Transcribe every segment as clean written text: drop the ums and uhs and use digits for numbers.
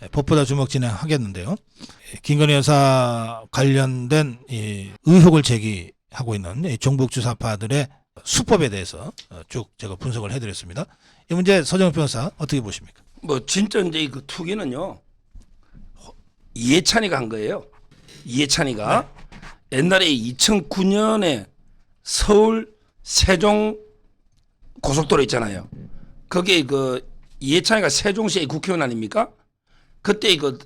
법보다 주먹 진행하겠는데요. 김건희 여사 관련된 이 의혹을 제기하고 있는 이 종북주사파들의 수법에 대해서 쭉 제가 분석을 해드렸습니다. 이 문제 서정욱 변호사 어떻게 보십니까? 뭐 진짜 이제 그 투기는요 이해찬이가 한 거예요. 이해찬이가 옛날에 2009년에 서울 세종 고속도로 있잖아요. 거기에 그 이해찬이가 세종시의 국회의원 아닙니까? 그때 그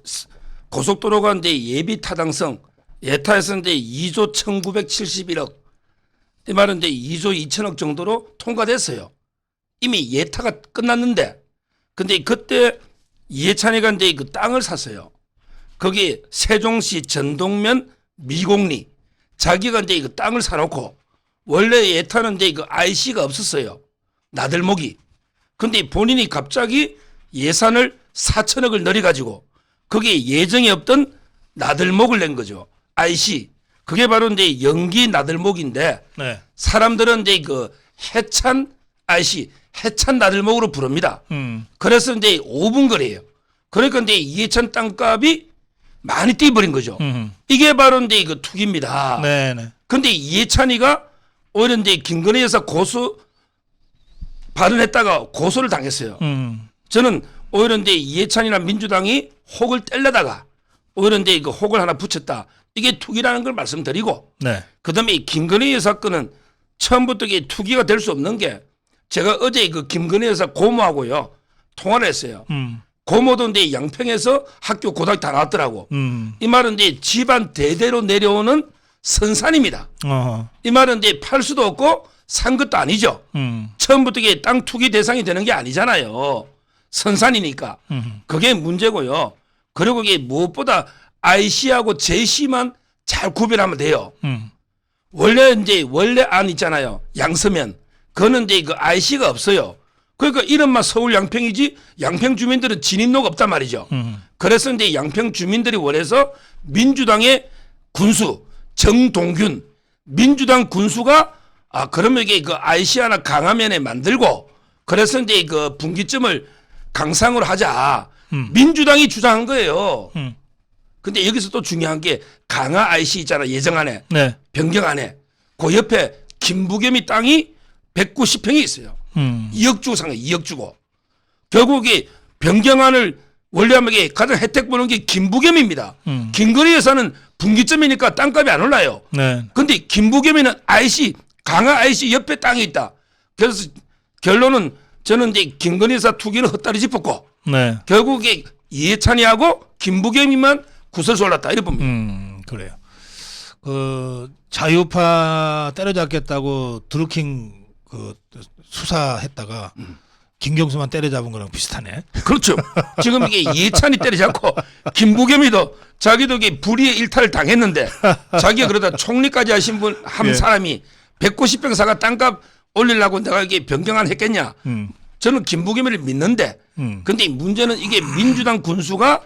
고속도로가 이제 예비 타당성 예타였었는데 2조 1971억 이 말은 이제 2조 2천억 정도로 통과됐어요. 이미 예타가 끝났는데 근데 그때 이해찬이가 이제 그 땅을 샀어요. 거기 세종시 전동면 미공리 자기가 이제 그 땅을 사놓고 원래 예타는 이제 그 IC가 없었어요. 나들목이. 근데 본인이 갑자기 예산을 4천억을 늘려가지고 거기에 예정이 없던 나들목을 낸 거죠. IC. 그게 바로 이제 연기 나들목인데 사람들은 이제 그 해찬 IC, 해찬 나들목으로 부릅니다. 그래서 이제 5분 거리예요. 그러니까 이제 이해찬 땅값이 많이 뛰어버린 거죠. 이게 바로 이제 그 투기입니다. 네네. 근데 이해찬이가 오히려 이제 김건희 여사 고소 발언했다가 고소를 당했어요. 저는 오히려 이제 이해찬이나 민주당이 혹을 떼려다가 오히려 이제 그 혹을 하나 붙였다. 이게 투기라는 걸 말씀드리고 그다음에 이 김건희 여사 건은 처음부터 이게 투기가 될 수 없는 게 제가 어제 그 김건희 여사 고모하고요 통화를 했어요. 고모도 이제 양평에서 학교 고등학교 다 나왔더라고. 이 말은 이제 집안 대대로 내려오는 선산입니다. 이 말은 이제 팔 수도 없고 산 것도 아니죠. 처음부터 이게 땅 투기 대상이 되는 게 아니잖아요. 선산이니까. 그게 문제고요. 그리고 이게 무엇보다 IC하고 JC만 잘 구별하면 돼요. 원래 안 있잖아요. 양서면. 그거는 이제 그 IC가 없어요. 그러니까 이름만 서울 양평이지 양평 주민들은 진입로가 없단 말이죠. 그래서 이제 양평 주민들이 원해서 민주당의 군수 정동균 민주당 군수가 그러면 이게 그 IC 하나 강화면에 만들고 그래서 이제 그 분기점을 강상으로 하자. 민주당이 주장한 거예요. 근데 여기서 또 중요한 게 강화 IC 있잖아 예정안에 변경안에 그 옆에 김부겸이 땅이 190평이 있어요. 2억 주고 산 거예요. 2억 주고. 결국에 변경안을 원래 하면 가장 혜택 보는 게 김부겸입니다. 김건희 여사는 분기점이니까 땅값이 안 올라요. 근데 김부겸이는 IC 강화 IC 옆에 땅이 있다. 그래서 결론은 저는 이제 김건희 여사 투기는 헛다리 짚었고 결국에 이해찬이하고 김부겸이만 구설수 올랐다 이렇게 봅니다. 그래요. 그 자유파 때려잡겠다고 드루킹 그 수사했다가 김경수만 때려잡은 거랑 비슷하네. 그렇죠. 지금 이게 이해찬이 때려잡고 김부겸이도 자기도 이게 불의의 일탈을 당했는데 자기가 그러다 총리까지 하신 한 사람이 190평 사가 땅값 올리려고 내가 이게 변경안 했겠냐. 저는 김부겸이를 믿는데 근데 문제는 이게 민주당 군수가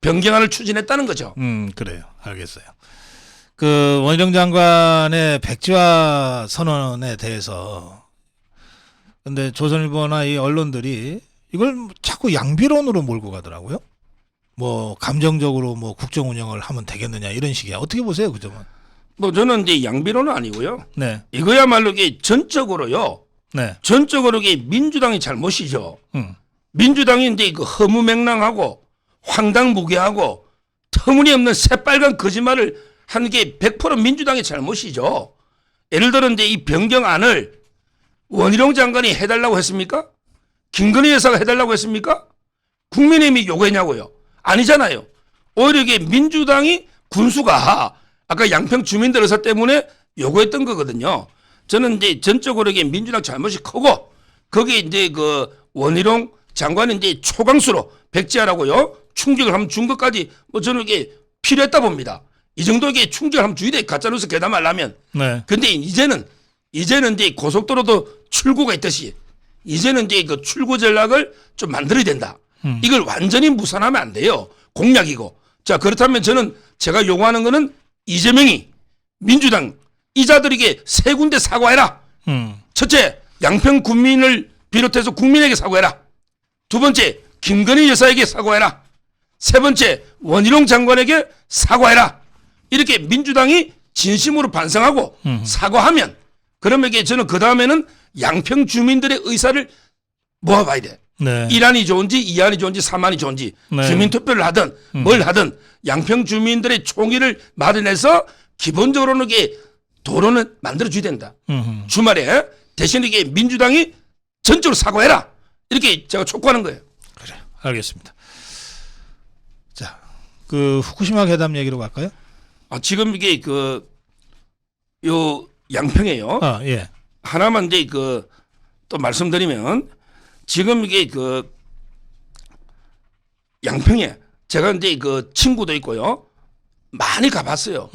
변경안을 추진했다는 거죠. 그래요. 알겠어요. 그 원희룡 장관의 백지화 선언에 대해서 근데 조선일보나 이 언론들이 이걸 자꾸 양비론으로 몰고 가더라고요. 뭐 감정적으로 뭐 국정 운영을 하면 되겠느냐 이런 식이야. 어떻게 보세요, 그 점은? 뭐 저는 이제 양비론은 아니고요. 이거야말로 이게 전적으로요. 전적으로 이게 민주당이 잘못이죠. 민주당이 이제 그 허무맹랑하고 황당무계하고 터무니없는 새빨간 거짓말을 하는 게 100% 민주당의 잘못이죠. 예를 들어 이제 이 변경안을 원희룡 장관이 해달라고 했습니까? 김건희 여사가 해달라고 했습니까? 국민의힘이 요구했냐고요? 아니잖아요. 오히려 이게 민주당이 군수가 아까 양평 주민들 의사 때문에 요구했던 거거든요. 저는 이제 전적으로 이게 민주당 잘못이 크고 거기에 이제 그 원희룡 장관이 이제 초강수로 백지하라고요. 충격을 한번 준 것까지 뭐 저는 이게 필요했다 봅니다. 이 정도 이게 충격을 한번 주의돼 가짜뉴스 개담하려면. 근데 이제는 이제 고속도로도 출구가 있듯이 이제는 이제 그 출구 전략을 좀 만들어야 된다. 이걸 완전히 무산하면 안 돼요. 공약이고. 자, 그렇다면 저는 제가 요구하는 거는 이재명이 민주당 이자들에게 세 군데 사과해라. 첫째, 양평 국민을 비롯해서 국민에게 사과해라. 두 번째, 김건희 여사에게 사과해라. 세 번째, 원희룡 장관에게 사과해라. 이렇게 민주당이 진심으로 반성하고 사과하면, 그러면 이게 저는 그 다음에는 양평 주민들의 의사를 모아봐야 돼. 네. 1안이 좋은지 2안이 좋은지 3안이 좋은지 네. 주민투표를 하든 뭘 하든 양평 주민들의 총의를 마련해서 기본적으로는 이게 도로는 만들어줘야 된다. 주말에 대신 이게 민주당이 전적으로 사과해라. 이렇게 제가 촉구하는 거예요. 그래, 알겠습니다. 자, 그 후쿠시마 회담 얘기로 갈까요? 지금 이게 요 양평에요. 예. 하나만 이제 또 말씀드리면, 지금 이게 양평에 제가 이제 친구도 있고요. 많이 가봤어요.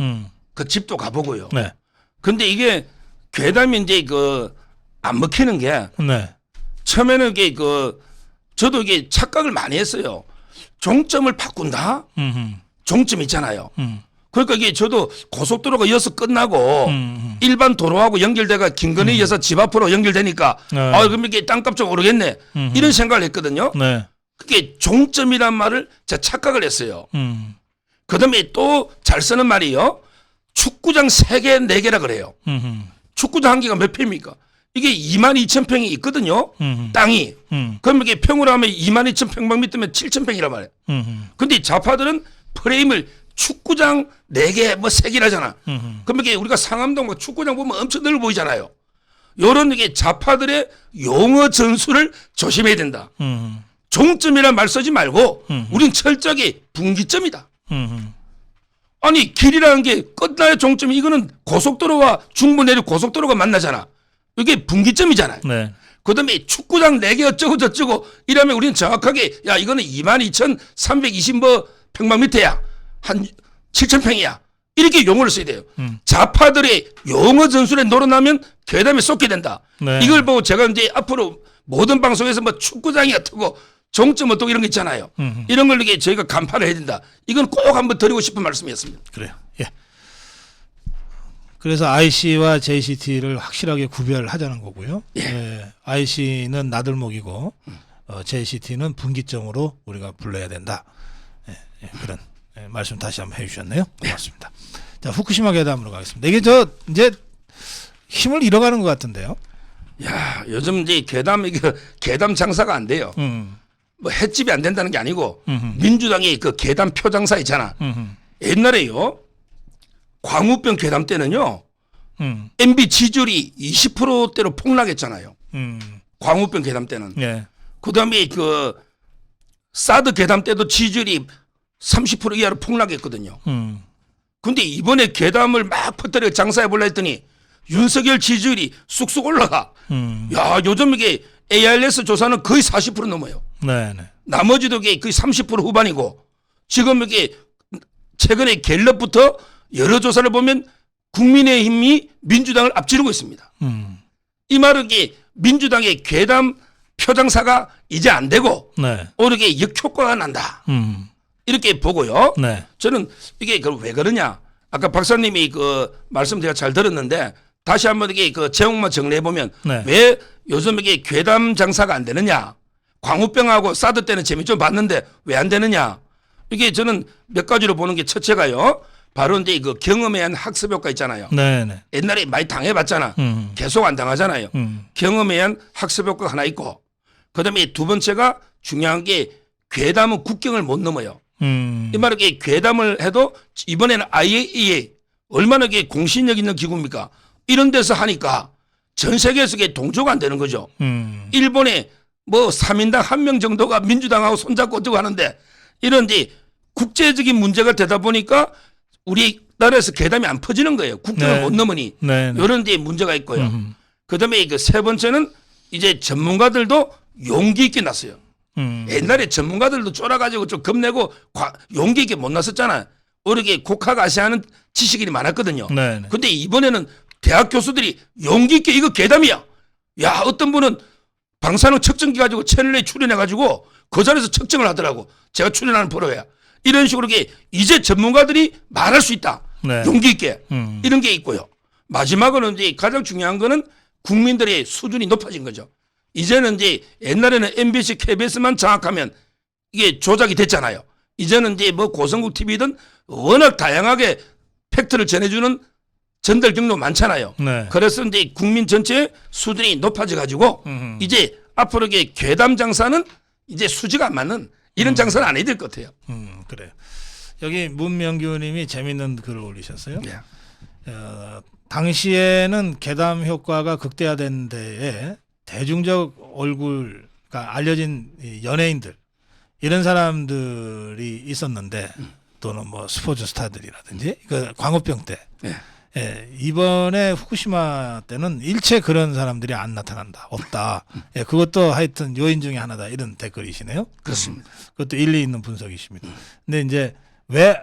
그 집도 가보고요. 네. 근데 이게 괴담이 이제 안 먹히는 게, 네. 처음에는 이게 저도 이게 착각을 많이 했어요. 종점을 바꾼다? 종점 있잖아요. 그러니까 이게 저도 고속도로가 이어서 끝나고 일반 도로하고 연결돼가 김건희 여사 집 앞으로 연결되니까 그럼 이게 땅값 좀 오르겠네. 이런 생각을 했거든요. 네. 그게 종점이란 말을 제가 착각을 했어요. 그다음에 또 잘 쓰는 말이요. 축구장 3개, 4개라 그래요. 축구장 한 개가 몇 평입니까? 이게 22,000평이 있거든요. 땅이. 그럼 이게 평으로 하면 22,000평방미터면 7,000평이란 말이에요. 근데 좌파들은 프레임을 축구장 4개, 3개라잖아. 그럼 이게 우리가 상암동 뭐 축구장 보면 엄청 넓어 보이잖아요. 요런 이게 좌파들의 용어 전술을 조심해야 된다. 종점이란 말 쓰지 말고 우린 철저하게 분기점이다. 아니 길이라는 게 끝나야 종점이, 이거는 고속도로와 중부 내륙 고속도로가 만나잖아. 이게 분기점이잖아요. 네. 그다음에 축구장 4개 어쩌고 저쩌고 이러면 우리는 정확하게 야 이거는 22,320 평방미터야. 한 7,000평이야. 이렇게 용어를 써야 돼요. 좌파들의 용어 전술에 놀아나면 괴담에 쏟게 된다. 네. 이걸 보고 제가 이제 앞으로 모든 방송에서 뭐 축구장이 어떻고 종점 어떻고 이런 거 있잖아요. 이런 걸 이렇게 저희가 간파를 해야 된다. 이건 꼭 한번 드리고 싶은 말씀이었습니다. 그래요. 예. 그래서 IC와 JCT를 확실하게 구별하자는 거고요. 예. 예. IC는 나들목이고 JCT는 분기점으로 우리가 불러야 된다. 예. 예. 그런 말씀 다시 한번 해주셨네요. 고맙습니다. 자, 후쿠시마 괴담으로 가겠습니다. 이게 이제 힘을 잃어가는 것 같은데요. 야, 요즘 이제 괴담 장사가 안 돼요. 뭐 횟집이 안 된다는 게 아니고 민주당의 괴담 표장사 있잖아. 옛날에요. 광우병 괴담 때는요. MB 지지율이 20%대로 폭락했잖아요. 광우병 괴담 때는. 예. 그다음에 사드 괴담 때도 지지율이 30% 이하로 폭락했거든요. 근데 이번에 괴담을 막 퍼뜨려 장사해 볼라 했더니 윤석열 지지율이 쑥쑥 올라가. 야, 요즘 이게 ARS 조사는 거의 40% 넘어요. 네. 나머지도 거의 30% 후반이고, 지금 이게 최근에 갤럽부터 여러 조사를 보면 국민의힘이 민주당을 앞지르고 있습니다. 이 말은 이게 민주당의 괴담 표장사가 이제 안 되고 네. 오히려 역효과가 난다. 이렇게 보고요. 네. 저는 이게 왜 그러냐. 아까 박사님이 말씀 제가 잘 들었는데 다시 한번 이게 제목만 정리해 보면 네. 왜 요즘 이게 괴담 장사가 안 되느냐. 광우병하고 사드 때는 재미 좀 봤는데 왜 안 되느냐. 이게 저는 몇 가지로 보는 게 첫째가요. 바로 이제 경험에 의한 학습 효과 있잖아요. 네네. 옛날에 많이 당해봤잖아. 계속 안 당하잖아요. 경험에 의한 학습 효과가 하나 있고, 그다음에 두 번째가 중요한 게 괴담은 국경을 못 넘어요. 이 말은 괴담을 해도 이번에는 IAEA 얼마나 공신력 있는 기구입니까? 이런 데서 하니까 전 세계에서 동조가 안 되는 거죠. 일본에 뭐 3인당 1명 정도가 민주당하고 손잡고 어쩌고 하는데 이런 이제 국제적인 문제가 되다 보니까 우리나라에서 괴담이 안 퍼지는 거예요. 국경을 네. 못 넘으니. 네네. 이런 데 문제가 있고요. 그다음에 세 번째는 이제 전문가들도 용기 있게 났어요. 옛날에 전문가들도 쫄아가지고 좀 겁내고 용기 있게 못 났었잖아요. 오히려 국학아시아는 지식인이 많았거든요. 네네. 근데 이번에는 대학 교수들이 용기 있게 이거 괴담이야. 야, 어떤 분은 방사능 측정기 가지고 채널에 출연해가지고 그 자리에서 측정을 하더라고. 제가 출연하는 프로야. 이런 식으로 이제 전문가들이 말할 수 있다. 네. 용기 있게. 이런 게 있고요. 마지막으로는 이제 가장 중요한 거는 국민들의 수준이 높아진 거죠. 이제는 이제 옛날에는 MBC, KBS만 장악하면 이게 조작이 됐잖아요. 이제는 이제 뭐 고성국 TV든 워낙 다양하게 팩트를 전해주는 전달 경로 많잖아요. 네. 그래서 이제 국민 전체의 수준이 높아져 가지고 이제 앞으로 이게 괴담 장사는 이제 수지가 안 맞는 이런 장사는 안 해야 될 것 같아요. 그래요. 여기 문명규님이 재밌는 글을 올리셨어요. 네. 당시에는 괴담 효과가 극대화된 데에 대중적 얼굴가 알려진 이 연예인들 이런 사람들이 있었는데 또는 뭐 스포츠 스타들이라든지 그 광우병 때 네. 예, 이번에 후쿠시마 때는 일체 그런 사람들이 안 나타난다 없다. 예, 그것도 하여튼 요인 중에 하나다 이런 댓글이시네요. 그렇습니다. 그것도 일리 있는 분석이십니다. 근데 이제 왜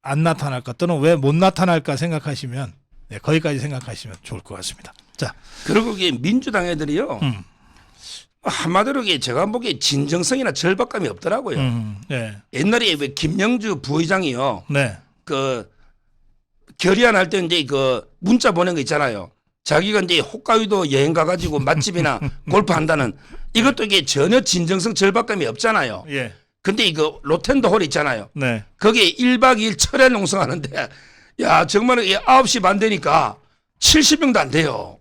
안 나타날까 또는 왜 못 나타날까 생각하시면 네, 거기까지 생각하시면 좋을 것 같습니다. 자, 그리고 이게 민주당 애들이요. 한마디로 이게 제가 보기에 진정성이나 절박감이 없더라고요. 네. 옛날에 왜 김영주 부의장이요. 네. 그 결의안할 때 이제 그 문자 보낸 거 있잖아요. 자기가 이제 홋카이도 여행 가가지고 맛집이나 골프 한다는 이것도 이게 전혀 진정성 절박감이 없잖아요. 예. 근데 이거 로텐더 홀 있잖아요. 네. 거기에 1박 2일 철야 농성하는데 야 정말 9시 반 되니까 70명도 안 돼요.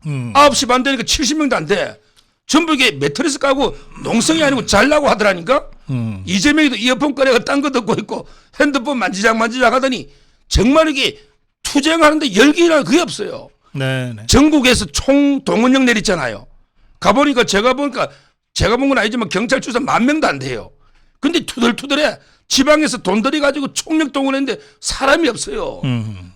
9시 반 되니까 70명도 안 돼. 전부 이게 매트리스 깔고 농성이 아니고 잘라고 하더라니까. 이재명이도 이어폰 꺼내가 딴 거 듣고 있고 핸드폰 만지작 만지작 정말 이게 투쟁하는데 열기나 그게 없어요. 네. 전국에서 총 동원령 내렸잖아요. 가보니까 제가 본 건 아니지만 경찰 출사 10,000명도 안 돼요. 근데 투덜투덜해. 지방에서 돈 들여가지고 총력 동원했는데 사람이 없어요.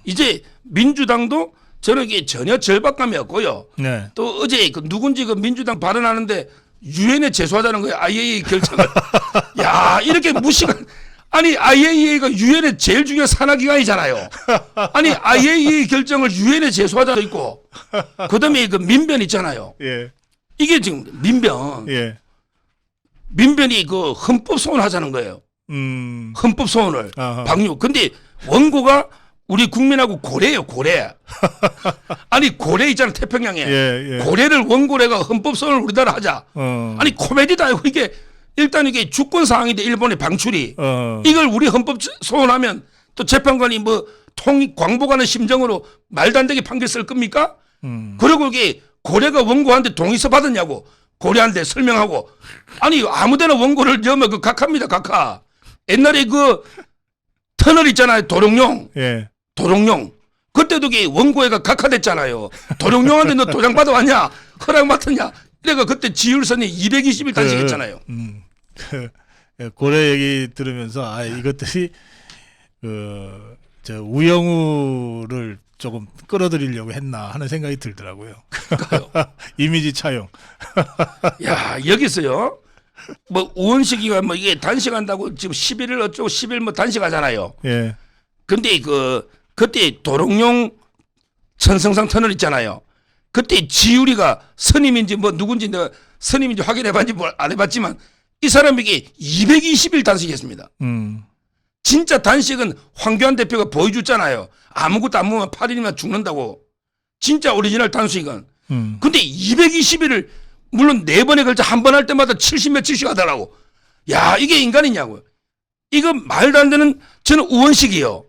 이제 민주당도 저는 이게 전혀 절박감이 없고요. 네. 또 어제 그 누군지 그 민주당 발언하는데 유엔에 제소하자는 거예요. IAEA 결정을. 야 이렇게 무시가. 아니 IAEA가 유엔의 제일 중요한 산하기관이잖아요. 아니 IAEA 결정을 유엔에 제소하자도 있고 그다음에 그 민변 있잖아요. 예. 이게 지금 민변. 예. 민변이 그 헌법 소원하자는 거예요. 헌법 소원을 방류. 근데 원고가 우리 국민하고 고래예요, 고래. 아니 고래 있잖아 태평양에. 예. 고래를 원고래가 헌법 소원을 우리나라 하자. 아니 코미디도 아니고 이게 일단 이게 주권 사항인데 일본의 방출이 이걸 우리 헌법 소원하면 또 재판관이 뭐 광복하는 심정으로 말도 안 되게 판결 쓸 겁니까? 그리고 이게 고래가 원고한테 동의서 받았냐고 고래한테 설명하고 아니 아무데나 원고를 넣으면 그 각하입니다 각하. 옛날에 그 터널 있잖아요 도룡뇽. 예. 도룡뇽. 그때도 그 원고회가 각하됐잖아요. 도룡뇽한테 너 도장 받아왔냐 허락 맡았냐. 내가 그때 지율선이 220일 단식했잖아요. 고래 얘기 들으면서 이것들이 저 우영우를 조금 끌어들이려고 했나 하는 생각이 들더라고요. 이미지 차용. 야 여기서요. 뭐 우원식이가 뭐 이게 단식한다고 지금 11일 어쩌고 10일 뭐 단식하잖아요. 예. 근데 그때 도롱뇽 천성상 터널 있잖아요. 그때 지율이가 스님인지 뭐 누군지 내가 스님인지 확인해봤는지 뭘 안 해봤지만 이 사람에게 220일 단식했습니다. 진짜 단식은 황교안 대표가 보여줬잖아요. 아무것도 안 먹으면 8일이면 죽는다고. 진짜 오리지널 단식은. 근데 220일을 물론 4번에 걸쳐 한 번 할 때마다 70몇칠씩 하더라고. 야 이게 인간이냐고요. 이거 말도 안 되는 저는 우원식이요.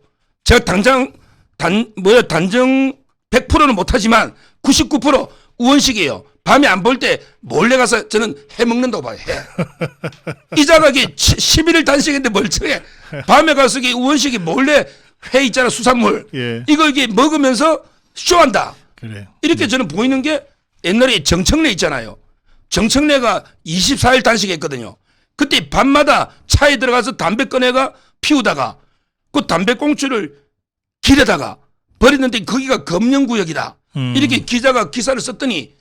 제가 당장 단정 100%는 못하지만 99% 우원식이에요. 밤에 안 볼 때 몰래 가서 저는 해 먹는다고 봐요. 해. 이자가 11일 단식인데 멀쩡해. 밤에 가서 우원식이 몰래 회 있잖아 수산물. 예. 이게 먹으면서 쇼한다. 그래요. 이렇게 저는 보이는 게 옛날에 정청래 있잖아요. 정청래가 24일 단식했거든요. 그때 밤마다 차에 들어가서 담배 꺼내가 피우다가 그 담배꽁초를 길에다가 버렸는데 거기가 검령구역이다. 이렇게 기자가 기사를 썼더니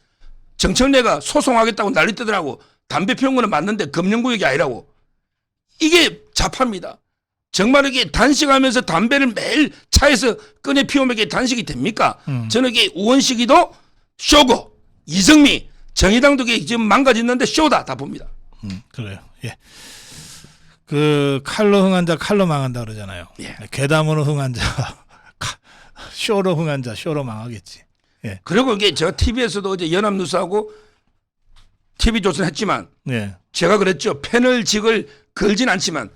정청래가 소송하겠다고 난리 뜨더라고. 담배 피운 거는 맞는데 검령구역이 아니라고. 이게 자파입니다. 정말 이게 단식하면서 담배를 매일 차에서 꺼내 피우면 이게 단식이 됩니까? 저는 이게 우원식이도 쇼고 이성미 정의당도 이게 지금 망가졌는데 쇼다 다 봅니다. 그래요. 예. 그 칼로 흥한 자 칼로 망한다 그러잖아요. 예. 괴담으로 흥한 자 쇼로 흥한 자 쇼로 망하겠지. 예. 그리고 이게 제가 TV에서도 어제 연합뉴스하고 TV조선 했지만 예. 제가 그랬죠. 패널직을 걸진 않지만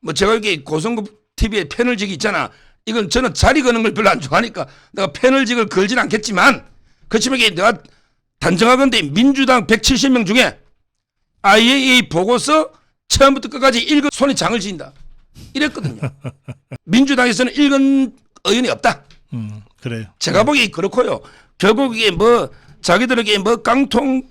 뭐 제가 이렇게 고성급 TV에 패널직이 있잖아. 이건 저는 자리 거는 걸 별로 안 좋아하니까 내가 패널직을 걸진 않겠지만 그렇지만 이게 내가 단정하건대 민주당 170명 중에 IAEA 보고서 처음부터 끝까지 읽은 손에 장을 지인다. 이랬거든요. 민주당에서는 읽은 의원이 없다. 그래요. 제가 보기에 그렇고요. 결국 이게 뭐 자기들에게 뭐 깡통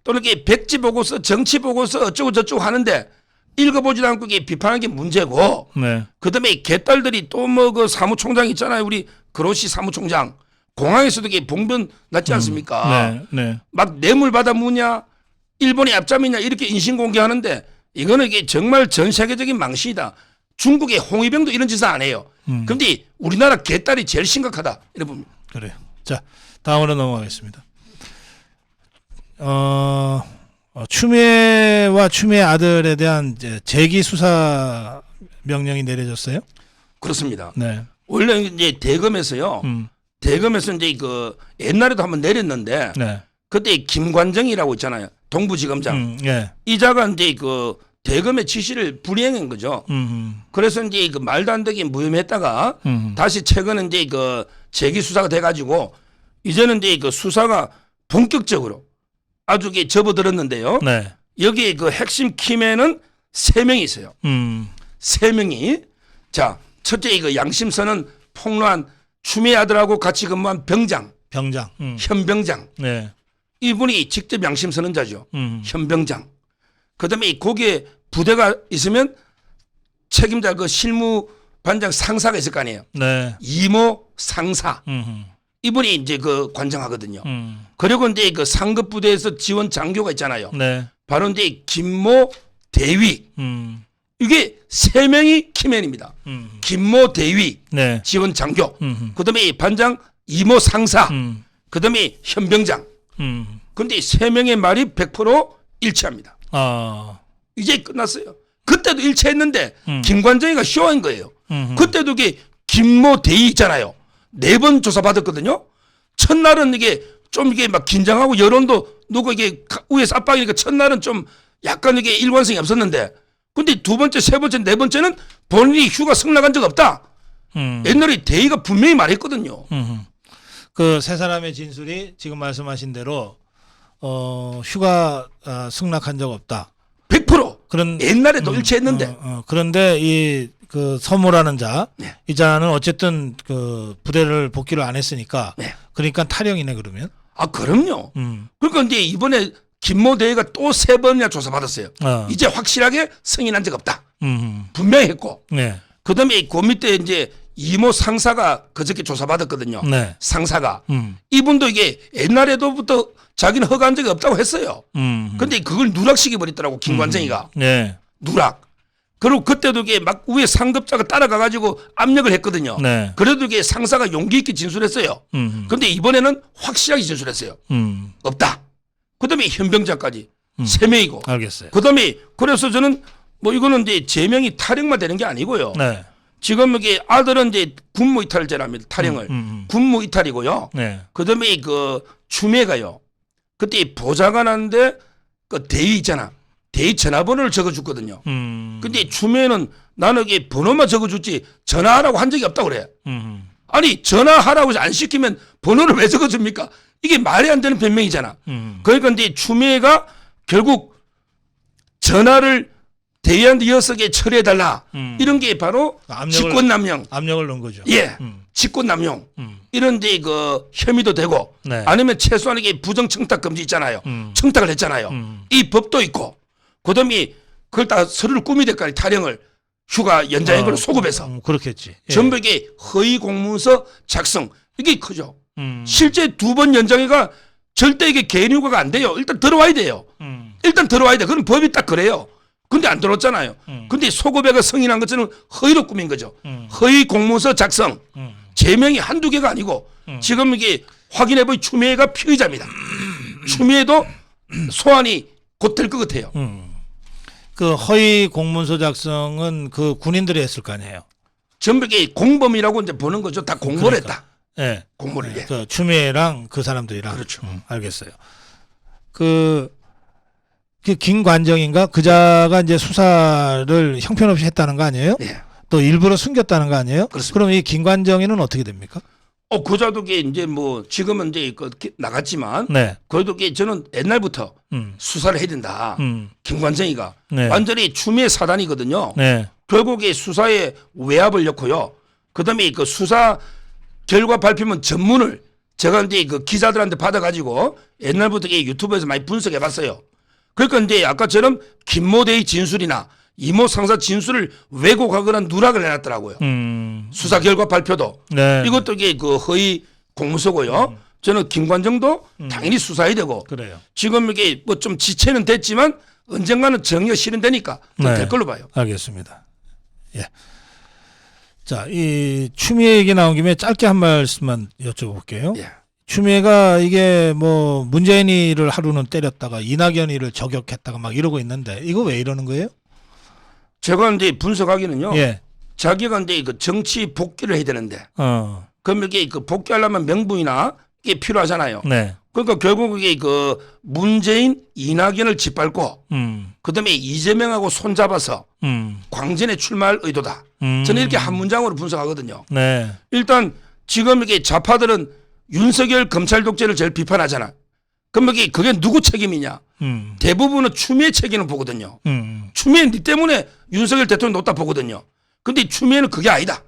또는 이게 백지 보고서 정치 보고서 어쩌고 저쩌고 하는데 읽어보지도 않고 이게 비판하는 게 문제고 네. 그다음에 개딸들이 또 뭐 그 사무총장 있잖아요. 우리 그로시 사무총장 공항에서도 이게 봉변 났지 않습니까? 네. 네. 막 뇌물 받아 무냐 일본이 앞잡이냐 이렇게 인신공개하는데 이거는 이게 정말 전 세계적인 망신이다. 중국의 홍위병도 이런 짓을 안 해요. 그런데 우리나라 개딸이 제일 심각하다. 이래 봅니다. 그래요. 자, 다음으로 넘어가겠습니다. 추미애와 추미애 아들에 대한 이제 재기 수사 명령이 내려졌어요? 그렇습니다. 네. 원래 이제 대검에서요. 대검에서 이제 그 옛날에도 한번 내렸는데 네. 그때 김관정이라고 있잖아요. 동부지검장. 예. 이자가 이제 그 대검의 지시를 불이행한 거죠. 그래서 이제 그 말도 안 되게 무혐의했다가 다시 최근에 이제 그 재기 수사가 돼가지고 이제는 이제 그 수사가 본격적으로 아주 이게 접어들었는데요. 네. 여기에 그 핵심 키맨은 3명이 있어요. 3명이. 자, 첫째 그 양심선언 폭로한 추미애 아들하고 같이 근무한 병장. 현병장. 네. 이분이 직접 양심선언자죠. 현병장. 그다음에 거기에 부대가 있으면 책임자 그 실무 반장 상사가 있을 거 아니에요. 네. 이모 상사. 이분이 이제 그 관장하거든요. 그리고 이제 그 상급 부대에서 지원 장교가 있잖아요. 네. 바로 이제 김모 대위. 이게 3명이 키맨입니다. 김모 대위, 네. 지원 장교. 그다음에 반장 이모 상사. 그다음에 현병장. 그런데 3명의 말이 100% 일치합니다. 이제 끝났어요. 그때도 일치했는데 김관정이가 쇼한 거예요. 그때도 이게 김모 대위 있잖아요. 4번 조사받았거든요. 첫날은 이게 좀 이게 막 긴장하고 여론도 누구 이게 위에서 압박이니까 첫날은 좀 약간 이게 일관성이 없었는데 근데 2번째, 3번째, 4번째는 본인이 휴가 승낙한 적 없다. 옛날에 대위가 분명히 말했거든요. 그 세 사람의 진술이 지금 말씀하신 대로 휴가 승낙한 적 없다. 100%. 그런 옛날에도 일치했는데. 그런데 이 그 서모라는 자, 네. 이 자는 어쨌든 그 부대를 복귀를 안 했으니까, 네. 그러니까 탈영이네 그러면. 아 그럼요. 그러니까 이제 이번에 김모 대위가 또 3번이나 조사받았어요. 이제 확실하게 승인한 적 없다. 분명히 했고. 네. 그다음에 그 밑에 이제 이모 상사가 그저께 조사받았거든요. 네. 상사가. 이분도 이게 옛날에도부터 자기는 허가한 적이 없다고 했어요. 근데 그걸 누락시켜 버렸더라고 김관정이가. 네. 누락. 그리고 그때도 이게 막 위에 상급자가 따라가 가지고 압력을 했거든요. 네. 그래도 이게 상사가 용기 있게 진술했어요. 근데 이번에는 확실하게 진술했어요. 없다. 그다음에 현병장까지 3명이고. 알겠어요. 그다음에 그래서 저는 뭐 이거는 이제 제명이 탈영만 되는 게 아니고요. 네. 지금 이게 아들은 이제 군무 이탈제랍니다. 탈영을. 군무 이탈이고요. 네. 그다음에 그 추미애가요. 그때 보좌관 하는데 그 대위 있잖아. 대위 전화번호를 적어줬거든요. 근데 추미애는 나는 이게 번호만 적어줬지 전화하라고 한 적이 없다고 그래. 아니 전화하라고 안 시키면 번호를 왜 적어줍니까? 이게 말이 안 되는 변명이잖아. 그러니까 이제 추미애가 결국 전화를 대위한테 6개 처리해달라. 이런 게 바로 직권남용. 압력을 넣은 거죠. 예. 직권남용. 이런 데 그 혐의도 되고 네. 아니면 최소한 이게 부정청탁 금지 있잖아요. 청탁을 했잖아요. 이 법도 있고 그다음에 그걸 다 서류를 꾸미될 거 아니에요. 탈영을 휴가 연장한 걸 소급해서. 그렇겠지. 예. 전부 이게 허위 공문서 작성 이게 크죠. 실제 2번 연장해가 절대 이게 개인 휴가가 안 돼요. 일단 들어와야 돼요. 일단 들어와야 돼. 그건 법이 딱 그래요. 근데 안 들어왔잖아요. 근데 소급해가 승인한 것처럼 허위로 꾸민 거죠. 허위 공문서 작성. 제명이 한두 개가 아니고 지금 이게 확인해보니 추미애가 피의자입니다. 추미애도 소환이 곧 될 것 같아요. 그 허위 공문서 작성은 그 군인들이 했을 거 아니에요. 전부 이게 공범이라고 이제 보는 거죠. 다 공모를 그러니까. 했다. 네. 공모를 해. 그 추미애랑 그 사람들이랑. 그렇죠. 알겠어요. 그 그 김관정인가 그자가 이제 수사를 형편없이 했다는 거 아니에요? 예. 또 일부러 숨겼다는 거 아니에요? 그렇습니다. 그럼 이 김관정이는 어떻게 됩니까? 그자도 이제 뭐 지금은 이제 나갔지만 네. 그래도 저는 옛날부터 수사를 해야 된다. 김관정이가 네. 완전히 추미애 사단이거든요. 네. 결국에 수사에 외압을 넣고요. 그다음에 그 수사 결과 발표문 전문을 제가 이제 그 기자들한테 받아가지고 옛날부터 유튜브에서 많이 분석해봤어요. 그러니까 이제 아까처럼 김모대의 진술이나 이모 상사 진술을 왜곡하거나 누락을 해놨더라고요. 수사 결과 발표도 네. 이것도 그 허위 공무서고요. 저는 김관정도 당연히 수사해야 되고 그래요. 지금 이게 뭐 좀 지체는 됐지만 언젠가는 정의가 실현되니까 네. 될 걸로 봐요. 알겠습니다. 예. 자, 이 추미애 얘기 나온 김에 짧게 한 말씀만 여쭤볼게요. 예. 추미애가 이게 뭐 문재인이를 하루는 때렸다가 이낙연이를 저격했다가 막 이러고 있는데 이거 왜 이러는 거예요? 제가 이제 분석하기는요. 예. 자기가 이제 그 정치 복귀를 해야 되는데 그럼 이게 그 복귀하려면 명분이나 이게 필요하잖아요. 네. 그러니까 결국 이게 그 문재인 이낙연을 짓밟고 그다음에 이재명하고 손잡아서 광진에 출마할 의도다. 저는 이렇게 한 문장으로 분석하거든요. 네. 일단 지금 이게 좌파들은 윤석열 검찰 독재를 제일 비판하잖아. 그럼 이게 그게 누구 책임이냐? 대부분은 추미애 책임을 보거든요. 추미애 니 때문에 윤석열 대통령 놓다 보거든요. 근데 추미애는 그게 아니다.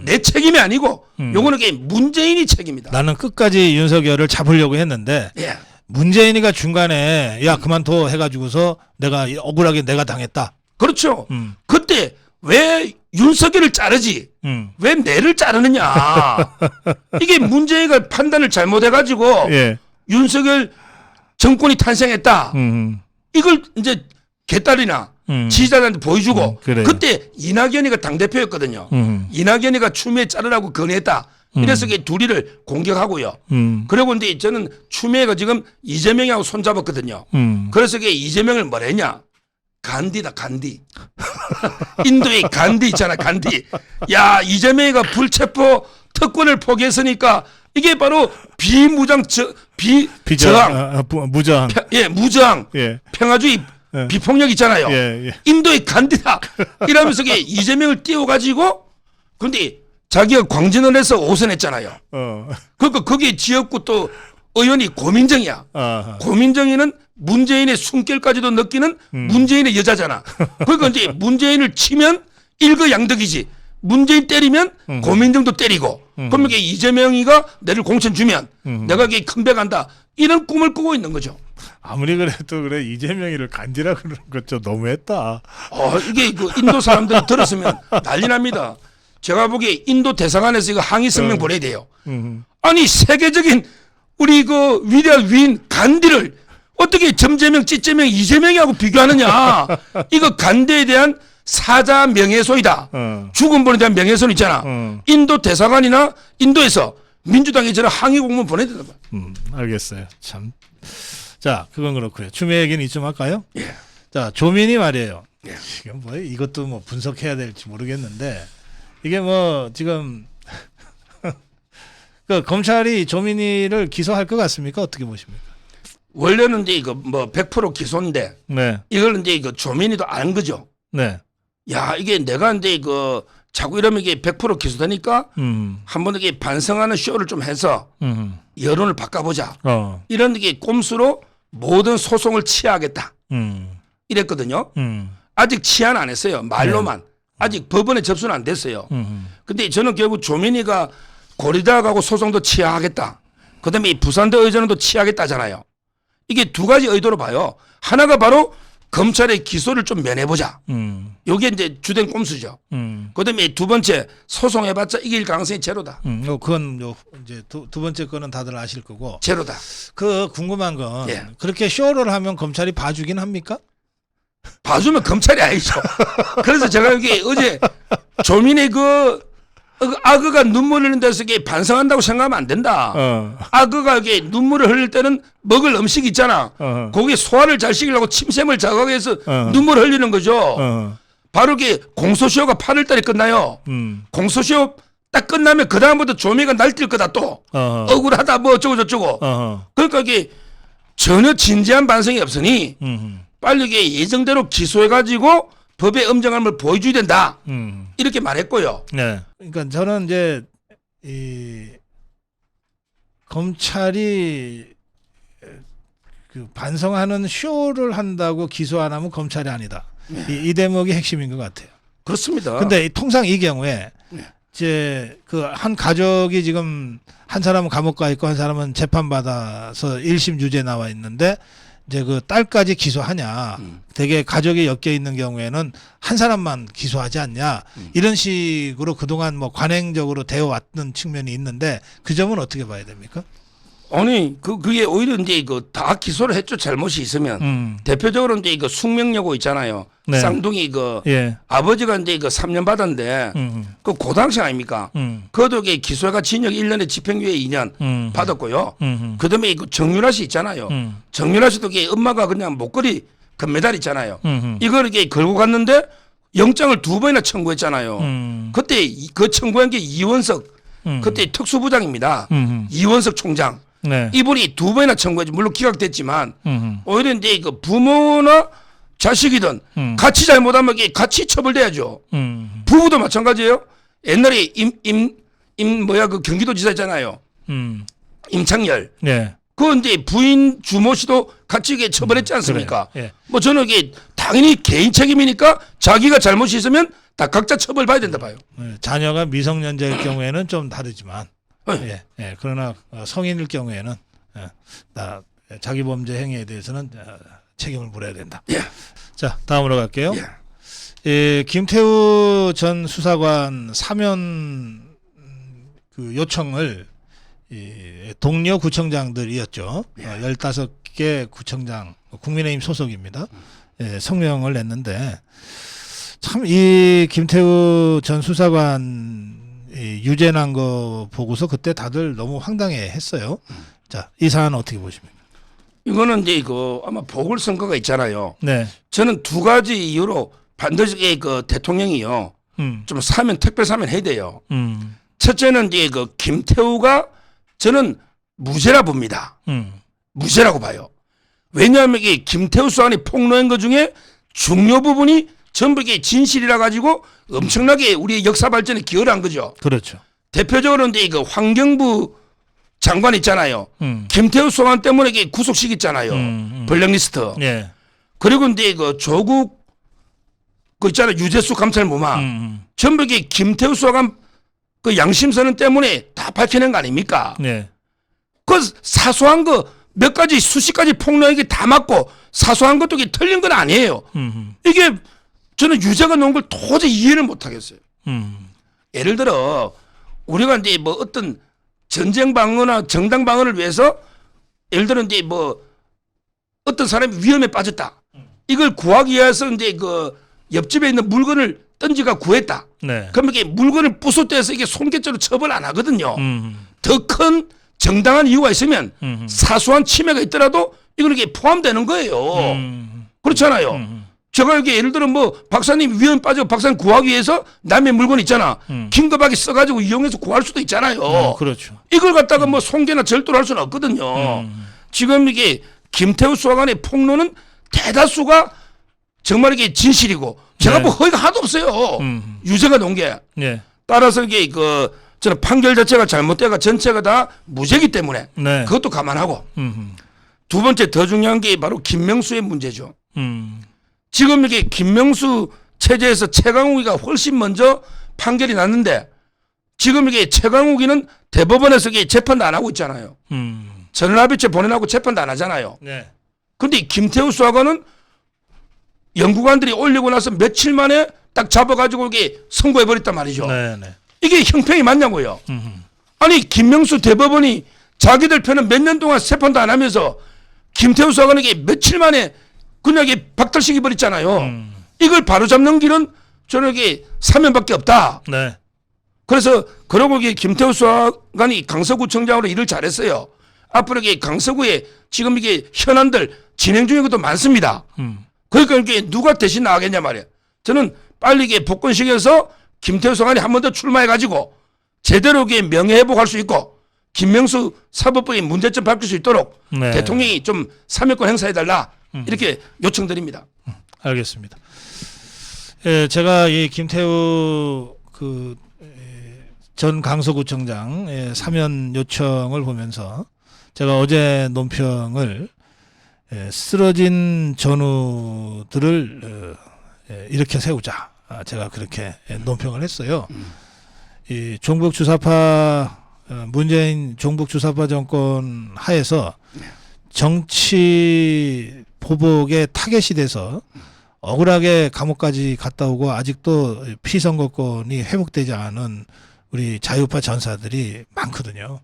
내 책임이 아니고 요거는 이게 문재인이 책임이다. 나는 끝까지 윤석열을 잡으려고 했는데 예. 문재인이가 중간에 야 그만둬 해가지고서 내가 억울하게 내가 당했다. 그렇죠. 그때 왜 윤석열을 자르지? 왜 내를 자르느냐? 이게 문재인가 판단을 잘못해가지고 예. 윤석열 정권이 탄생했다. 이걸 이제 개딸이나 지지자들한테 보여주고 그래요. 그때 이낙연이가 당대표였거든요. 이낙연이가 추미애 자르라고 건의했다. 이래서 둘이를 공격하고요. 그리고 이제 저는 추미애가 지금 이재명하고 손잡았거든요. 그래서 이재명을 뭐라 했냐? 간디다 간디. 인도의 간디 있잖아 간디. 야 이재명이가 불체포 특권을 포기했으니까 이게 바로 비무장 저항. 무저항. 예 무저항. 예. 평화주의 비폭력 있잖아요. 예, 예. 인도의 간디다. 이러면서 이재명을 띄워가지고 근데 자기가 광진을 해서 5선했잖아요. 그러니까 거기에 지역구 또 의원이 고민정이야. 고민정이는 문재인의 숨결까지도 느끼는 문재인의 여자잖아. 그러니까 이제 문재인을 치면 일거양득이지. 문재인 때리면 고민정도 때리고. 그러면 이재명이가 내를 공천 주면 내가 컴백한다. 이런 꿈을 꾸고 있는 거죠. 아무리 그래도 그래 이재명이를 간지라 그러는 것 좀 너무했다. 이게 그 인도 사람들이 들었으면 난리 납니다. 제가 보기에 인도 대사관에서 이거 항의 성명 보내야 돼요. 아니 세계적인 우리 그 위대한 위인 간디를 어떻게 점재명, 찌재명, 이재명이하고 비교하느냐. 이거 간디에 대한 사자 명예훼손이다. 죽은 분에 대한 명예훼손 있잖아. 인도 대사관이나 인도에서 민주당에 저는 항의 공문 보내야 된다. 알겠어요. 참. 자, 그건 그렇고요. 추미애 얘기는 이쯤 할까요? 예. 자, 조민이 말이에요. 예. 지금 뭐 이것도 뭐 분석해야 될지 모르겠는데 이게 뭐 지금 그 검찰이 조민이를 기소할 것 같습니까? 어떻게 보십니까? 원래는 이제 이거 뭐 100% 기소인데 네. 이걸 이제 이거 조민이도 아는 거죠. 네. 야 이게 내가 이제 그 자꾸 이러면 이게 100% 기소되니까 한번 이게 반성하는 쇼를 좀 해서 여론을 바꿔보자. 이런 게 꼼수로 모든 소송을 취하하겠다. 이랬거든요. 아직 취한 안 했어요. 말로만. 네. 아직 법원에 접수는 안 됐어요. 근데 저는 결국 조민이가 고리대학하고 소송도 취하하겠다. 그다음에 이 부산대 의전도 취하겠다잖아요. 이게 두 가지 의도로 봐요. 하나가 바로 검찰의 기소를 좀 면해보자. 이게 이제 주된 꼼수죠. 그다음에 두 번째 소송해봤자 이길 가능성이 제로다. 그건 이제 두 번째 거는 다들 아실 거고. 제로다. 그 궁금한 건 예. 그렇게 쇼를 하면 검찰이 봐주긴 합니까? 봐주면 검찰이 아니죠. 그래서 제가 여기 어제 조민의 그 악어가 눈물 흘리는 데서 이게 반성한다고 생각하면 안 된다. 악어가 이게 눈물을 흘릴 때는 먹을 음식 있잖아. 거기에 소화를 잘 시키려고 침샘을 자극하게 해서 눈물을 흘리는 거죠. 바로 이게 공소시효가 8월 달에 끝나요. 공소시효 딱 끝나면 그 다음부터 조미가 날뛸 거다 또. 억울하다 뭐 어쩌고 저쩌고. 그러니까 이게 전혀 진지한 반성이 없으니 빨리 이게 예정대로 기소해가지고 법의 엄정함을 보여줘야 된다. 이렇게 말했고요. 네. 그러니까 저는 이제 이 검찰이 그 반성하는 쇼를 한다고 기소 안 하면 검찰이 아니다. 네. 이 대목이 핵심인 것 같아요. 그렇습니다. 근데 통상 이 경우에 네. 이제 그 한 가족이 지금 한 사람은 감옥 가 있고 한 사람은 재판 받아서 1심 유죄 나와 있는데 이제 그 딸까지 기소하냐. 되게 가족이 엮여 있는 경우에는 한 사람만 기소하지 않냐. 이런 식으로 그동안 뭐 관행적으로 되어 왔던 측면이 있는데 그 점은 어떻게 봐야 됩니까? 아니 그게 오히려 이제 이거 다 기소를 했죠. 잘못이 있으면 대표적으로 이제 이거 숙명여고 있잖아요. 네. 쌍둥이 이거 예. 아버지가 이제 이거 3년 받았는데 그 고등학생 아닙니까? 그것도 이게 기소가 징역 1년에 집행유예 2년 받았고요. 그다음에 이거 정유라 씨 있잖아요. 정유라 씨도 이게 엄마가 그냥 목걸이 금메달 있잖아요. 이걸 이렇게 걸고 갔는데 영장을 2번이나 청구했잖아요. 그때 그 청구한 게 이원석 그때 특수부장입니다. 이원석 총장. 네. 이분이 2번이나 청구했죠. 물론 기각됐지만 오히려 이제 그 부모나 자식이든 같이 잘못하면 이게 같이 처벌돼야죠. 부부도 마찬가지예요. 옛날에 그 경기도지사 있잖아요. 임창열. 네. 그 이제 부인 주모 씨도 같이 이게 처벌했지 않습니까? 예. 뭐 저는 이게 당연히 개인 책임이니까 자기가 잘못이 있으면 다 각자 처벌받아야 된다 봐요. 네. 자녀가 미성년자일 경우에는 좀 다르지만 네. 예. 그러나 성인일 경우에는 다 자기 범죄 행위에 대해서는 책임을 물어야 된다. 예. 자, 다음으로 갈게요. 예. 예, 김태우 전 수사관 사면 그 요청을 동료 구청장들이었죠. 15개 구청장, 국민의힘 소속입니다. 예, 성명을 냈는데 참 이 김태우 전 수사관 유죄 난 거 보고서 그때 다들 너무 황당해 했어요. 자, 이 사안 어떻게 보십니까? 이거는 이제 이거 아마 보궐선거가 있잖아요. 네. 저는 2가지 이유로 반드시 그 대통령이요. 좀 사면 특별 사면 해야 돼요. 첫째는 이제 그 김태우가 저는 무죄라 봅니다. 무죄라고 봐요. 왜냐하면 이게 김태우 수사관이 폭로한 것 중에 중요 부분이 전부 이게 진실이라 가지고 엄청나게 우리의 역사 발전에 기여를 한 거죠. 그렇죠. 대표적으로 이제 그 환경부 장관 있잖아요. 김태우 수사관 때문에 이게 구속시켰잖아요. 블랙리스트. 예. 그리고 이제 그 조국 그 있잖아요. 유재수 감찰무마. 전부 이게 김태우 수사관 그 양심선언 때문에 다 밝혀낸 거 아닙니까? 네. 그 사소한 거 몇 가지 수십 가지 폭로한 게 다 맞고 사소한 것도 이게 틀린 건 아니에요. 이게 저는 유죄가 나온 걸 도저히 이해를 못 하겠어요. 예를 들어 우리가 이제 뭐 어떤 전쟁 방어나 정당 방어를 위해서 예를 들어 이제 뭐 어떤 사람이 위험에 빠졌다. 이걸 구하기 위해서 이제 그 옆집에 있는 물건을 던지가 구했다. 네. 그러면 이게 물건을 부숴대서 이게 손괴죄로 처벌 안 하거든요. 더 큰 정당한 이유가 있으면 사소한 침해가 있더라도 이건 이게 포함되는 거예요. 그렇잖아요. 제가 여기 예를 들어 뭐 박사님 위험 빠져 박사님 구하기 위해서 남의 물건 있잖아. 긴급하게 써가지고 이용해서 구할 수도 있잖아요. 그렇죠. 이걸 갖다가 뭐 손괴나 절도를 할 수는 없거든요. 지금 이게 김태우 수사관의 폭로는 대다수가 정말 이게 진실이고 제가 네. 뭐 허위가 하나도 없어요. 유죄가 나온 게. 예. 따라서 이게 그 저는 판결 자체가 잘못돼가 전체가 다 무죄이기 때문에 네. 그것도 감안하고 두 번째 더 중요한 게 바로 김명수의 문제죠. 지금 이게 김명수 체제에서 최강욱이가 훨씬 먼저 판결이 났는데 지금 이게 최강욱이는 대법원에서 이게 재판도 안 하고 있잖아요. 전원합의체 보내놓고 재판도 안 하잖아요. 네. 그런데 김태우 수사관은 연구관들이 올리고 나서 며칠 만에 딱 잡아가지고 이게 선고해버렸단 말이죠. 네. 네. 이게 형평이 맞냐고요. 아니 김명수 대법원이 자기들 편은 몇 년 동안 재판도 안 하면서 김태우 수사관에게 며칠 만에 그냥 이게 박탈시켜버렸잖아요. 이걸 바로잡는 길은 저는 이게 사면밖에 없다. 네. 그래서 그러고 이게 김태우 수사관이 강서구청장으로 일을 잘했어요. 앞으로 이게 강서구에 지금 이게 현안들 진행 중인 것도 많습니다. 그러니까 이게 누가 대신 나가겠냐 말이에요. 저는 빨리 이게 복권식에서 김태우 수사관이 한 번 더 출마해가지고 제대로 이게 명예회복할 수 있고 김명수 사법부의 문제점 밝힐 수 있도록 네. 대통령이 좀 사면권 행사해달라 이렇게 요청드립니다. 알겠습니다. 예, 제가 이 김태우 전 강서구청장 사면 요청을 보면서 제가 어제 논평을 쓰러진 전우들을 이렇게 세우자. 제가 그렇게 논평을 했어요. 이 종북 주사파 문재인 종북 주사파 정권 하에서 정치 보복에 타겟이 돼서 억울하게 감옥까지 갔다 오고 아직도 피선거권이 회복되지 않은 우리 자유파 전사들이 많거든요.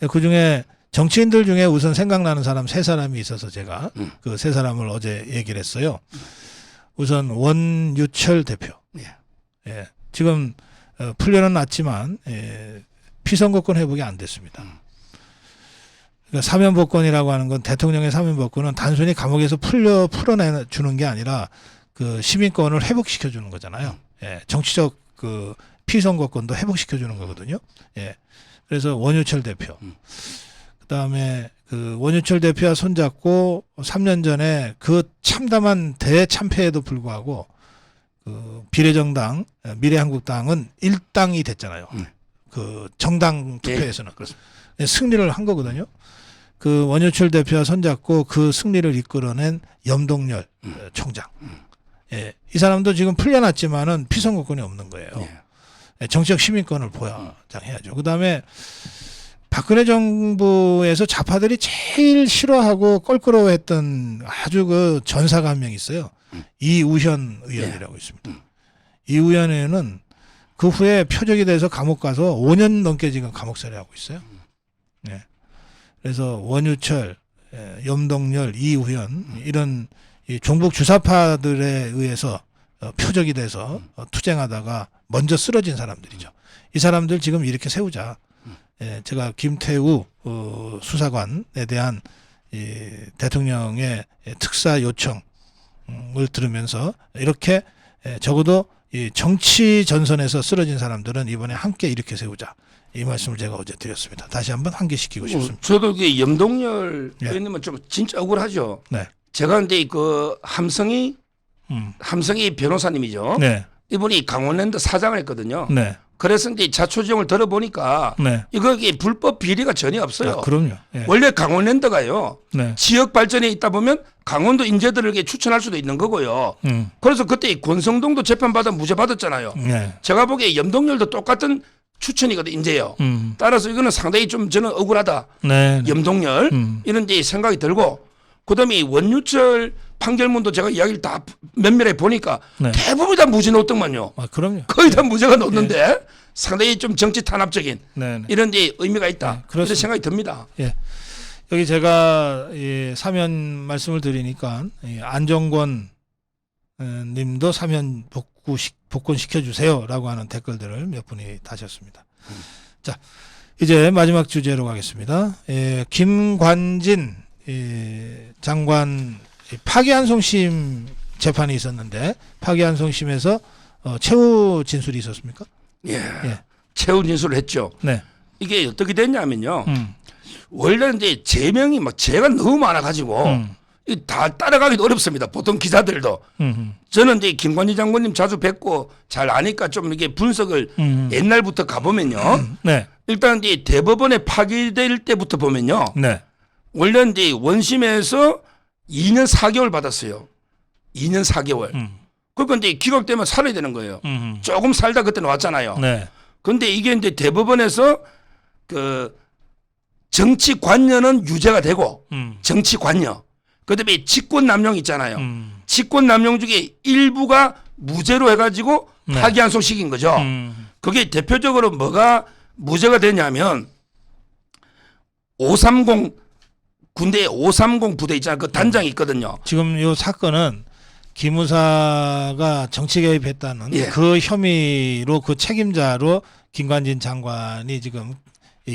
그중에 정치인들 중에 우선 생각나는 사람 3사람이 있어서 제가 그 3사람을 어제 얘기를 했어요. 우선 원유철 대표. 예, 지금 풀려는 났지만 피선거권 회복이 안 됐습니다. 그러니까 사면복권이라고 하는 건 대통령의 사면복권은 단순히 감옥에서 풀어내주는 게 아니라 그 시민권을 회복시켜주는 거잖아요. 예, 정치적 그 피선거권도 회복시켜주는 거거든요. 예, 그래서 원유철 대표. 그다음에 그 원유철 대표와 손잡고 3년 전에 그 참담한 대참패에도 불구하고 그 비례정당 미래한국당은 1당이 됐잖아요. 그 정당 투표에서는 승리를 한 거거든요. 그 원유철 대표와 손잡고 그 승리를 이끌어낸 염동열 총장. 예, 이 사람도 지금 풀려났지만은 피선거권이 없는 거예요. 예, 정치적 시민권을 보장해야죠. 그다음에 박근혜 정부에서 좌파들이 제일 싫어하고 껄끄러워했던 아주 그 전사가 한 명 있어요. 이우현 의원이라고 있습니다. 이우현 의원은 그 후에 표적이 돼서 감옥 가서 5년 넘게 지금 감옥살이 하고 있어요. 네. 그래서 원유철, 염동열, 이우현 이런 이 종북 주사파들에 의해서 표적이 돼서 투쟁하다가 먼저 쓰러진 사람들이죠. 이 사람들 지금 이렇게 세우자. 예, 제가 김태우 수사관에 대한 이 대통령의 특사 요청을 들으면서 이렇게 적어도 이 정치 전선에서 쓰러진 사람들은 이번에 함께 이렇게 세우자. 이 말씀을 제가 어제 드렸습니다. 다시 한번 환기시키고 싶습니다. 저도 그 염동열 의원님은 좀 진짜 억울하죠. 네. 제가 근데 그 함성희 변호사님이죠. 네. 이분이 강원랜드 사장을 했거든요. 네. 그래서 이제 자초지종을 들어보니까 네. 이게 불법 비리가 전혀 없어요. 아, 그럼요. 예. 원래 강원랜드가요. 네. 지역 발전에 있다 보면 강원도 인재들에게 추천할 수도 있는 거고요. 그래서 그때 권성동도 재판받아 무죄 받았잖아요. 네. 제가 보기에 염동열도 똑같은 추천이거든 인재요. 따라서 이거는 상당히 좀 저는 억울하다. 네. 염동열 이런 데 생각이 들고 그다음에 원유철 판결문도 제가 이야기를 다 면밀하게 보니까 네. 대부분 다 무죄 넣었더만요. 아, 그럼요. 거의 다 무죄가 넣었는데 상당히 좀 정치 탄압적인 네. 이런 데 의미가 있다. 네, 그런 생각이 듭니다. 예. 여기 제가 사면 말씀을 드리니까 안정권 님도 사면 복권 시켜주세요라고 하는 댓글들을 몇 분이 다셨습니다. 자, 이제 마지막 주제로 가겠습니다. 김관진 장관 파기환송심 재판이 있었는데 파기환송심에서 최후 진술이 있었습니까? 예. 최후 진술을 했죠. 네. 이게 어떻게 됐냐면요. 원래 이제 제명이 막 죄가 너무 많아가지고 다 따라가기도 어렵습니다. 보통 기자들도. 저는 이제 김관진 장관님 자주 뵙고 잘 아니까 좀 이게 분석을 옛날부터 가보면요. 네. 일단 이제 대법원에 파기될 때부터 보면요. 네. 원래 이제 원심에서 2년 4개월 받았어요. 2년 4개월. 그러니까 이제 기각되면 살아야 되는 거예요. 조금 살다 그때 나왔잖아요. 네. 근데 이게 이제 대법원에서 그 정치 관여는 유죄가 되고 정치 관여. 그다음에 직권 남용 있잖아요. 직권 남용 중에 일부가 무죄로 해가지고 파기환송 시킨 거죠. 그게 대표적으로 뭐가 무죄가 되냐면 530 군대에 530 부대 있잖아요. 그 단장이 있거든요. 지금 이 사건은 기무사가 정치 개입했다는 그 혐의로 그 책임자로 김관진 장관이 지금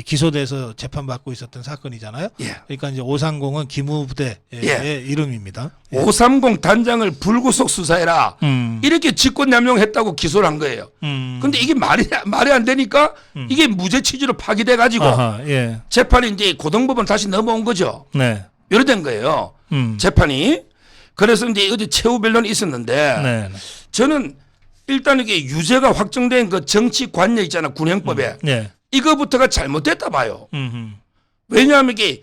기소돼서 재판받고 있었던 사건이잖아요. 그러니까 이제 530은 기무부대의 이름입니다. 530 단장을 불구속 수사해라. 이렇게 직권남용했다고 기소를 한 거예요. 근데 이게 말이 안 되니까 이게 무죄 취지로 파기돼 가지고 재판이 이제 고등법원 다시 넘어온 거죠. 네. 이래 된 거예요. 재판이. 그래서 이제 어제 최후 변론이 있었는데 네. 저는 일단 이게 유죄가 확정된 그 정치 관여 있잖아 군형법에 네. 이거부터가 잘못됐다 봐요. 왜냐하면 이게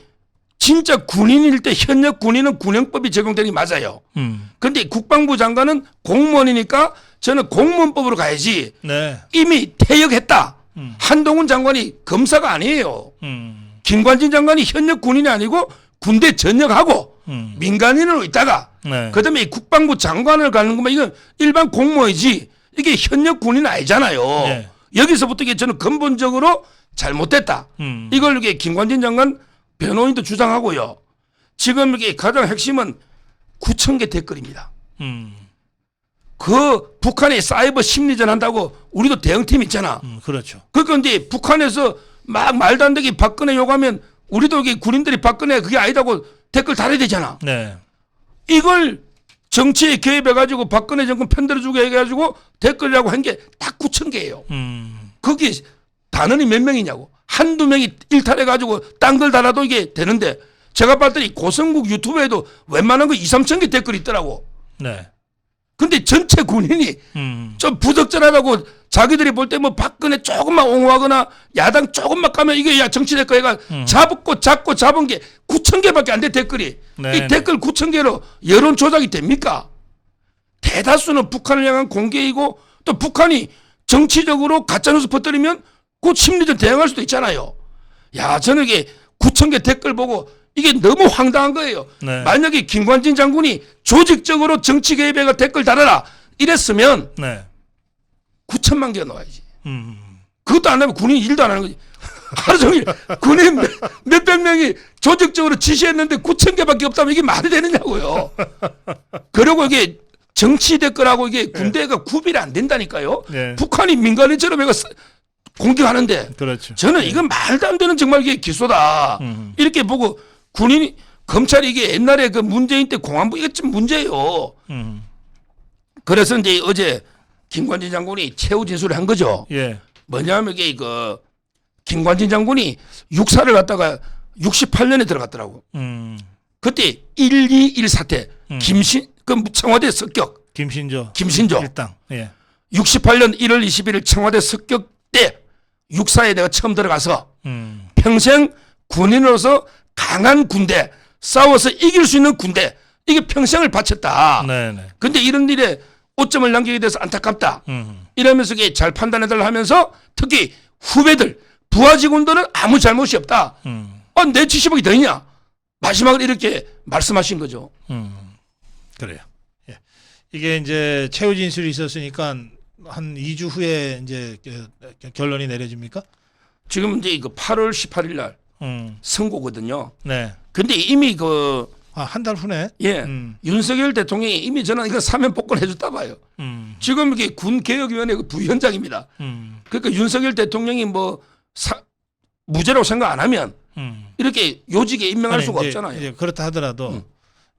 진짜 군인일 때 현역 군인은 군형법이 적용되는 게 맞아요. 그런데 국방부 장관은 공무원이니까 저는 공무원법으로 가야지. 네. 이미 퇴역했다. 한동훈 장관이 검사가 아니에요. 김관진 장관이 현역 군인이 아니고 군대 전역하고 민간인으로 있다가 네. 그다음에 이 국방부 장관을 가는 거면 이건 일반 공무원이지 이게 현역 군인은 아니잖아요. 네. 여기서부터 이게 저는 근본적으로 잘못됐다. 이걸 이게 김관진 장관 변호인도 주장하고요. 지금 이게 가장 핵심은 9,000개 댓글입니다. 그 북한에 사이버 심리전 한다고 우리도 대응팀 있잖아. 그렇죠. 그런데 북한에서 막 말도 안 되게 박근혜 욕하면 우리도 여기 군인들이 박근혜 그게 아니다고 댓글 달아야 되잖아. 네. 이걸 정치에 개입해가지고 박근혜 정권 편들어주고 해가지고 댓글이라고 한 게 딱 9,000개예요. 거기 단원이 몇 명이냐고. 한두 명이 일탈해가지고 딴 걸 달아도 이게 되는데 제가 봤더니 고성국 유튜브에도 웬만한 거 2, 3천 개 댓글이 있더라고. 네. 근데 전체 군인이 좀 부적절하다고 자기들이 볼 때 뭐 박근혜 조금만 옹호하거나 야당 조금만 까면 이게 야 정치 댓글 얘가 잡은 게 9,000개밖에 안 돼 댓글이. 네, 이 댓글 9,000개로 여론 조작이 됩니까? 대다수는 북한을 향한 공개이고 또 북한이 정치적으로 가짜뉴스 퍼뜨리면 곧 심리전 대응할 수도 있잖아요. 야 저는 이게 9,000개 댓글 보고 이게 너무 황당한 거예요. 네. 만약에 김관진 장군이 조직적으로 정치 개입해가 댓글 달아라 이랬으면 네. 9천만 개가 나와야지. 그것도 안 하면 군인 일도 안 하는 거지. 하루 종일 군인 몇백 명이 조직적으로 지시했는데 9,000개밖에 없다면 이게 말이 되느냐고요. 그리고 이게 정치 댓글하고 이게 군대가 구별이 안 된다니까요. 네. 북한이 민간인처럼 해가 공격하는데 그렇죠. 저는 이건 말도 안 되는 정말 이게 기소다. 이렇게 보고 군인이 검찰이 이게 옛날에 그 문재인 때 공안부 이게 좀 문제예요. 그래서 이제 어제 김관진 장군이 최후 진술을 한 거죠. 예. 뭐냐면 이게 그 김관진 장군이 육사를 갖다가 68년에 들어갔더라고. 그때 121 사태 그 청와대 습격 김신조 일당. 예. 68년 1월 21일 청와대 습격 때 육사에 내가 처음 들어가서 평생 군인으로서 강한 군대 싸워서 이길 수 있는 군대 이게 평생을 바쳤다. 네네. 근데 이런 일에 오점을 남기게 돼서 안타깝다. 이러면서 이게 잘 판단해달라 하면서 특히 후배들 부하 직원들은 아무 잘못이 없다. 내 70억이 더 있냐. 마지막으로 이렇게 말씀하신 거죠. 그래요. 예. 이게 이제 최후 진술이 있었으니까 한 2주 후에 이제 결론이 내려집니까? 지금 이제 그 8월 18일 날 선고거든요. 네. 근데 이미 한 달 후네. 예. 윤석열 대통령이 이미 저는 이거 사면 복권해 줬다 봐요. 지금 이게 군개혁위원회 부위원장입니다. 그러니까 윤석열 대통령이 무죄라고 생각 안 하면 이렇게 요직에 임명할 수가 없잖아요. 이제 그렇다 하더라도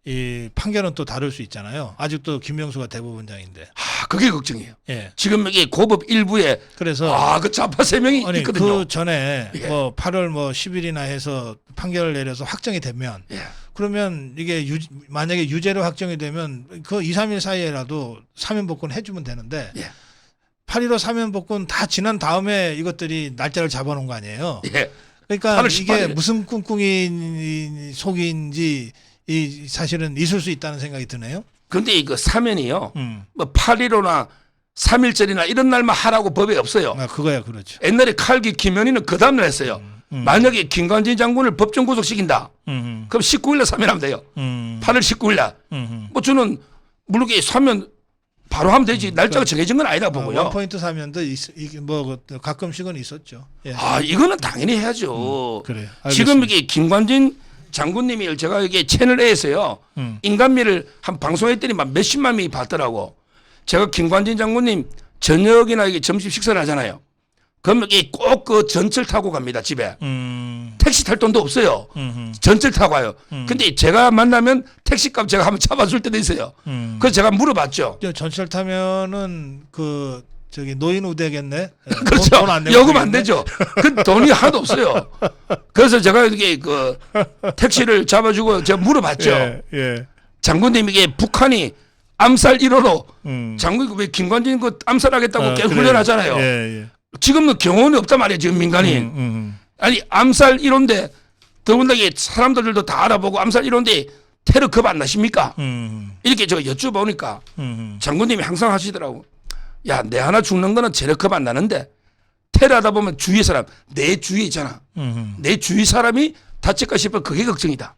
이 판결은 또 다를 수 있잖아요. 아직도 김명수가 대법원장인데. 그게 걱정이에요. 예. 지금 이게 고법 일부에 그래서 그 좌파 3명이 있거든요. 그 전에 예. 8월 10일이나 해서 판결을 내려서 확정이 되면 예. 그러면 이게 만약에 유죄로 확정이 되면 그 2, 3일 사이에라도 사면 복권 해주면 되는데 예. 8.15 사면 복권 다 지난 다음에 이것들이 날짜를 잡아놓은 거 아니에요. 예. 그러니까 이게 무슨 꿍꿍이 속인지 사실은 있을 수 있다는 생각이 드네요. 그런데 이거 사면이요. 8.15나 3.1절이나 이런 날만 하라고 법에 없어요. 그거야 그렇죠. 옛날에 칼기 김현희는 그 다음날 했어요. 만약에 김관진 장군을 법정 구속시킨다. 그럼 19일날 사면하면 돼요. 8월 19일날. 저는 물론 사면 바로 하면 되지. 날짜가 정해진 건 아니다 보고요. 원포인트 사면도 가끔씩은 있었죠. 예. 이거는 당연히 해야죠. 그래요. 지금 이게 김관진 장군님이 제가 이게 채널 A에서요. 인간미를 한 방송했더니 막 몇십만 명이 봤더라고. 제가 김관진 장군님 저녁이나 이게 점심 식사를 하잖아요. 그러면 꼭 그 전철 타고 갑니다, 집에. 택시 탈 돈도 없어요. 전철 타고 와요. 근데 제가 만나면 택시값 제가 한번 잡아줄 때도 있어요. 그래서 제가 물어봤죠. 전철 타면은 저기 노인 우대겠네. 그렇죠. 돈안 내고 요금 안 되죠. 그 돈이 하나도 없어요. 그래서 제가 이게 그 택시를 잡아주고 제가 물어봤죠. 예. 장군님에게 북한이 암살 1호로 장군 왜 김관진 그 암살하겠다고 계속 그래요. 훈련하잖아요. 예. 지금은 경호원이 없단 말이에요. 지금 민간인. 아니 암살 1호인데 더군다나 사람들도 다 알아보고 암살 1호인데 테러 겁 안 나십니까? 이렇게 제가 여쭤보니까 장군님이 항상 하시더라고. 야, 내 하나 죽는 거는 테러 겁 안 나는데 테러하다 보면 주위 사람, 내 주위에 있잖아. 내 주위 사람이 다칠까 싶어 그게 걱정이다.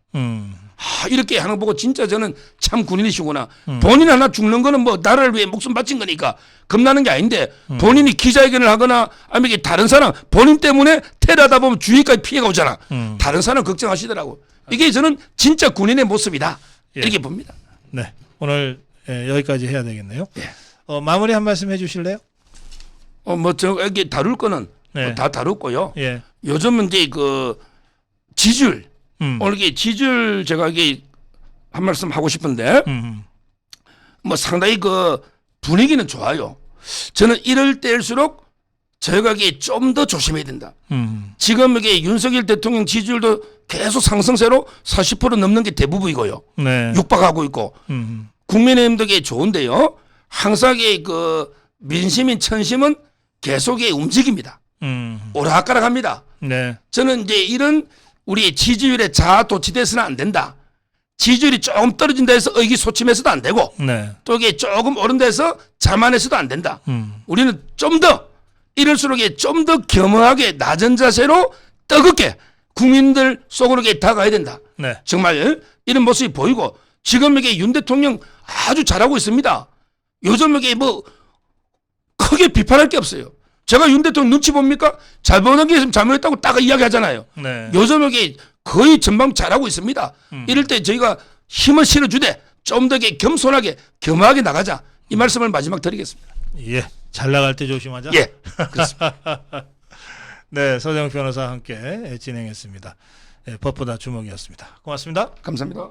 이렇게 하는 거 보고 진짜 저는 참 군인이시구나. 본인 하나 죽는 거는 뭐 나라를 위해 목숨 바친 거니까 겁나는 게 아닌데 본인이 기자회견을 하거나 아니면 이게 다른 사람 본인 때문에 테러하다 보면 주위까지 피해가 오잖아. 다른 사람 걱정하시더라고. 이게 저는 진짜 군인의 모습이다. 이렇게 봅니다. 네, 오늘 여기까지 해야 되겠네요. 마무리 한 말씀 해주실래요? 저 여기 다룰 거는 다 다뤘고요. 예. 요즘은 이제 그 지지율 오늘 이게 지지율 제가 이게 한 말씀 하고 싶은데 뭐 상당히 그 분위기는 좋아요. 저는 이럴 때일수록 저희가 이게 좀 더 조심해야 된다. 지금 이게 윤석열 대통령 지지율도 계속 상승세로 40% 넘는 게 대부분이고요. 네. 육박하고 있고 국민의힘도 게 좋은데요. 항상 그 민심인 천심은 계속 움직입니다. 오락가락합니다. 네. 저는 이제 이런 우리 지지율에 자아 도취돼서는 안 된다. 지지율이 조금 떨어진다 해서 의기소침해서도 안 되고 또 이게 조금 오른다 해서 자만해서도 안 된다. 우리는 좀 더 이럴수록 좀 더 겸허하게 낮은 자세로 뜨겁게 국민들 속으로 다가가야 된다. 정말 이런 모습이 보이고 지금 이게 윤 대통령 아주 잘하고 있습니다. 요즘 이게 뭐 크게 비판할 게 없어요. 제가 윤 대통령 눈치 봅니까? 잘못한 게 있으면 잘못했다고 딱 이야기하잖아요. 요즘 이게 거의 전방 잘하고 있습니다. 이럴 때 저희가 힘을 실어주되 좀 더 겸손하게 겸허하게 나가자. 이 말씀을 마지막 드리겠습니다. 예, 잘 나갈 때 조심하자. 예, 그렇습니다. 네, 서정 변호사와 함께 진행했습니다. 법보다 주목이었습니다. 고맙습니다. 감사합니다.